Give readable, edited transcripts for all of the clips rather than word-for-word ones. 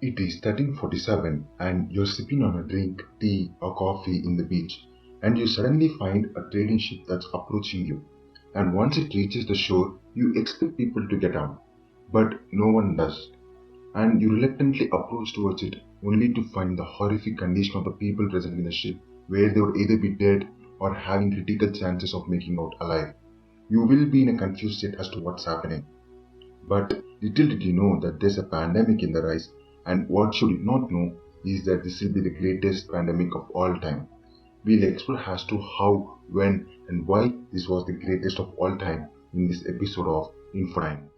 It is 13:47 and you're sipping on a drink, tea or coffee in the beach, and you suddenly find a trading ship that's approaching you. And once it reaches the shore, you expect people to get out, but no one does. And you reluctantly approach towards it, only to find the horrific condition of the people present in the ship, where they would either be dead or having critical chances of making out alive. You will be in a confused state as to what's happening. But little did you know that there's a pandemic in the rise, and what you did not know is that this will be the greatest pandemic of all time. We'll explore as to how, when, and why this was the greatest of all time in this episode of Infodime.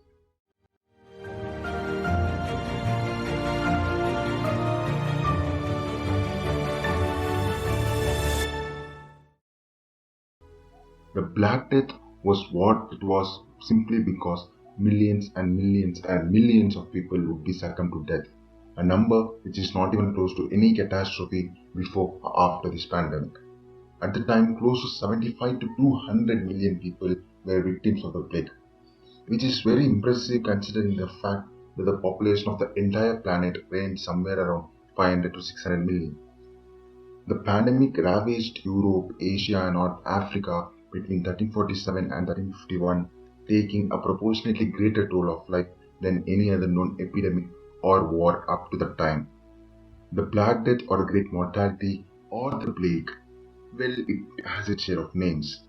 The Black Death was what it was simply because millions and millions and millions of people would be succumbed to death, a number which is not even close to any catastrophe before or after this pandemic. At the time, close to 75 to 200 million people were victims of the plague, which is very impressive considering the fact that the population of the entire planet ranged somewhere around 500 to 600 million. The pandemic ravaged Europe, Asia, and North Africa between 1347 and 1351, taking a proportionately greater toll of life than any other known epidemic or war up to that time. The Black Death or the Great Mortality or the Plague, well, it has its share of names.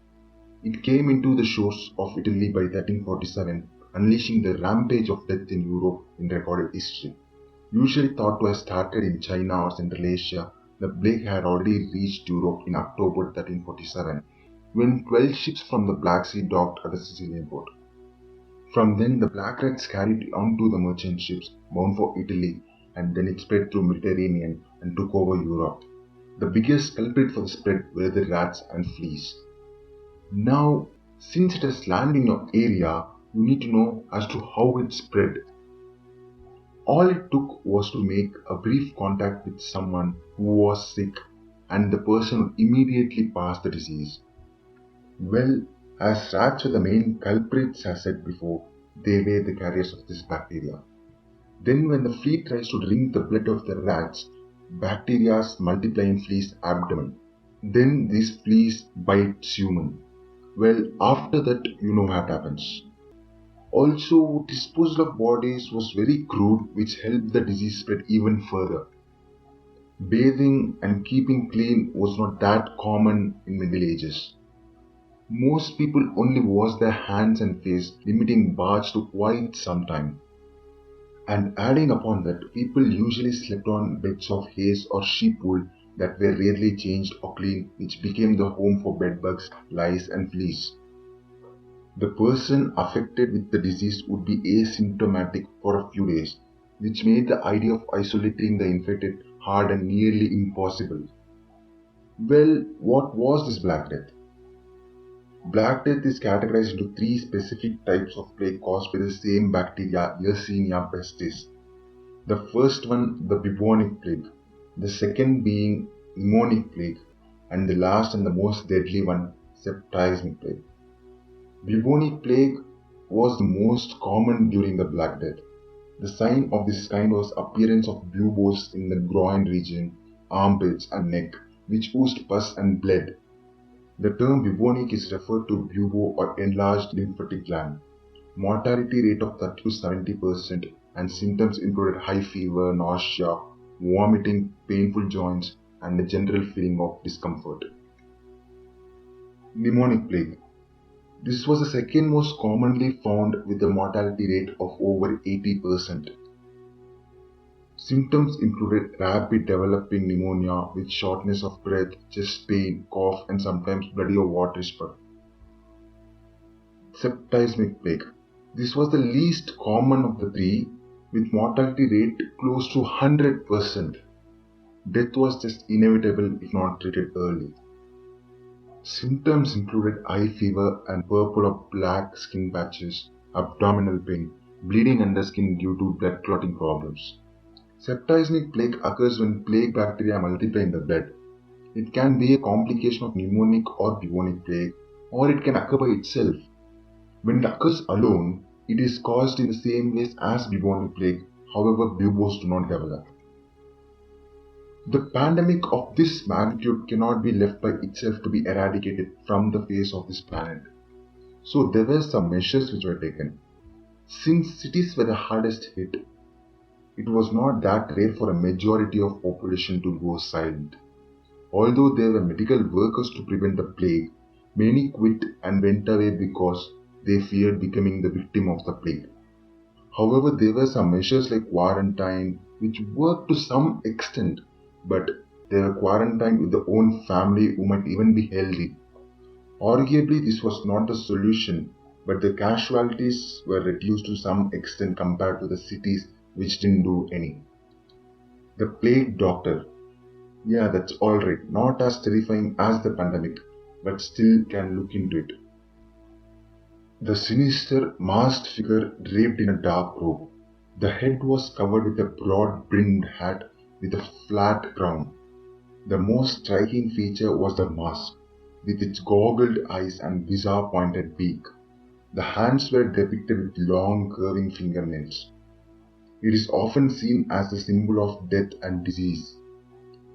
It came into the shores of Italy by 1347, unleashing the rampage of death in Europe in recorded history. Usually thought to have started in China or Central Asia, the plague had already reached Europe in October 1347, when 12 ships from the Black Sea docked at the Sicilian port. From then, the Black Rats carried on to the merchant ships bound for Italy, and then it spread through Mediterranean and took over Europe. The biggest culprit for the spread were the rats and fleas. Now, since it has landed in your area, you need to know as to how it spread. All it took was to make a brief contact with someone who was sick, and the person would immediately pass the disease. Well, as rats were the main culprits, as said before, they were the carriers of this bacteria. Then, when the flea tries to drink the blood of the rats, bacteria multiply in flea's abdomen. Then these fleas bite human. Well, after that, you know what happens. Also, disposal of bodies was very crude, which helped the disease spread even further. Bathing and keeping clean was not that common in Middle Ages. Most people only washed their hands and face, limiting baths to quite some time. And adding upon that, people usually slept on beds of haze or sheep wool that were rarely changed or cleaned, which became the home for bedbugs, lice, and fleas. The person affected with the disease would be asymptomatic for a few days, which made the idea of isolating the infected hard and nearly impossible. Well, what was this Black Death? Black Death is categorized into three specific types of plague caused by the same bacteria, Yersinia pestis. The first one, the bubonic plague, the second being Mnemonic Plague, and the last and the most deadly one, septicemic plague. Bubonic plague was the most common during the Black Death. The sign of this kind was appearance of blue balls in the groin region, armpits and neck, which oozed pus and bled. The term bubonic is referred to bubo or enlarged lymphatic gland. Mortality rate of 30 to 70% and symptoms included high fever, nausea, vomiting, painful joints and a general feeling of discomfort. Mnemonic plague. This was the second most commonly found with a mortality rate of over 80%. Symptoms included rapid developing pneumonia with shortness of breath, chest pain, cough, and sometimes bloody or watery spurt. Septicemic plague. This was the least common of the three, with mortality rate close to 100%. Death was just inevitable if not treated early. Symptoms included high fever and purple or black skin patches, abdominal pain, bleeding under skin due to blood clotting problems. Septicemic plague occurs when plague bacteria multiply in the blood. It can be a complication of pneumonic or bubonic plague, or it can occur by itself. When it occurs alone, it is caused in the same ways as bubonic plague. however buboes do not develop. The pandemic of this magnitude cannot be left by itself to be eradicated from the face of this planet. So there were some measures which were taken. Since cities were the hardest hit, it was not that rare for a majority of population to go silent. Although there were medical workers to prevent the plague, many quit and went away because they feared becoming the victim of the plague. However, there were some measures like quarantine which worked to some extent, but they were quarantined with their own family who might even be healthy. Arguably, this was not the solution, but the casualties were reduced to some extent compared to the cities which didn't do any. The plague doctor. Yeah, that's alright. Not as terrifying as the pandemic, but still can look into it. The sinister, masked figure draped in a dark robe. The head was covered with a broad-brimmed hat with a flat crown. The most striking feature was the mask, with its goggled eyes and bizarre-pointed beak. The hands were depicted with long, curving fingernails. It is often seen as a symbol of death and disease.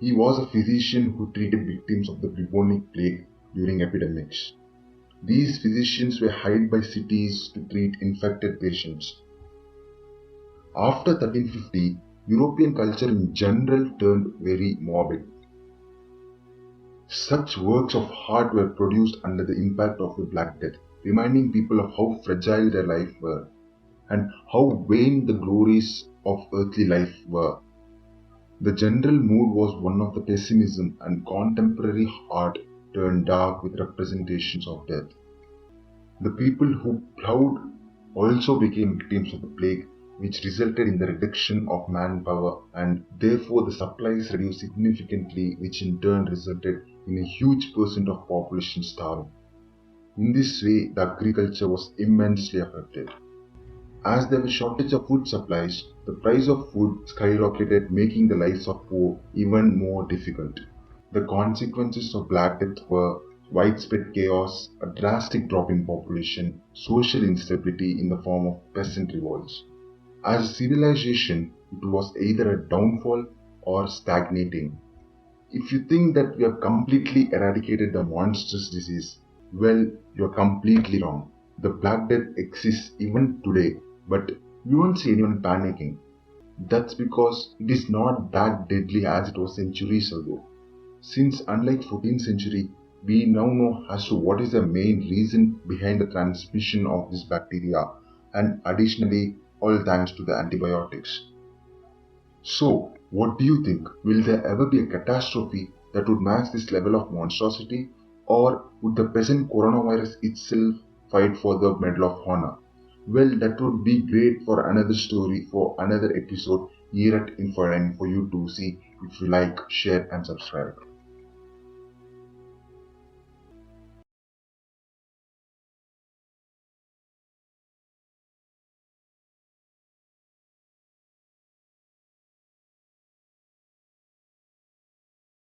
He was a physician who treated victims of the bubonic plague during epidemics. These physicians were hired by cities to treat infected patients. After 1350, European culture in general turned very morbid. Such works of art were produced under the impact of the Black Death, reminding people of how fragile their life were and how vain the glories of earthly life were. The general mood was one of the pessimism, and contemporary art turned dark with representations of death. The people who plowed also became victims of the plague, which resulted in the reduction of manpower, and therefore the supplies reduced significantly, which in turn resulted in a huge percent of population starving. In this way, the agriculture was immensely affected. As there was shortage of food supplies, the price of food skyrocketed, making the lives of poor even more difficult. The consequences of Black Death were widespread chaos, a drastic drop in population, social instability in the form of peasant revolts. As a civilization, it was either a downfall or stagnating. If you think that we have completely eradicated the monstrous disease, well, you're completely wrong. The Black Death exists even today, but you won't see anyone panicking. That's because it is not that deadly as it was centuries ago. Since unlike 14th century, we now know as to what is the main reason behind the transmission of this bacteria, and additionally, all thanks to the antibiotics. So, what do you think? Will there ever be a catastrophe that would match this level of monstrosity? Or would the present coronavirus itself fight for the Medal of Honor? Well, that would be great for another story, for another episode here at Info for you to see. If you like, share and subscribe.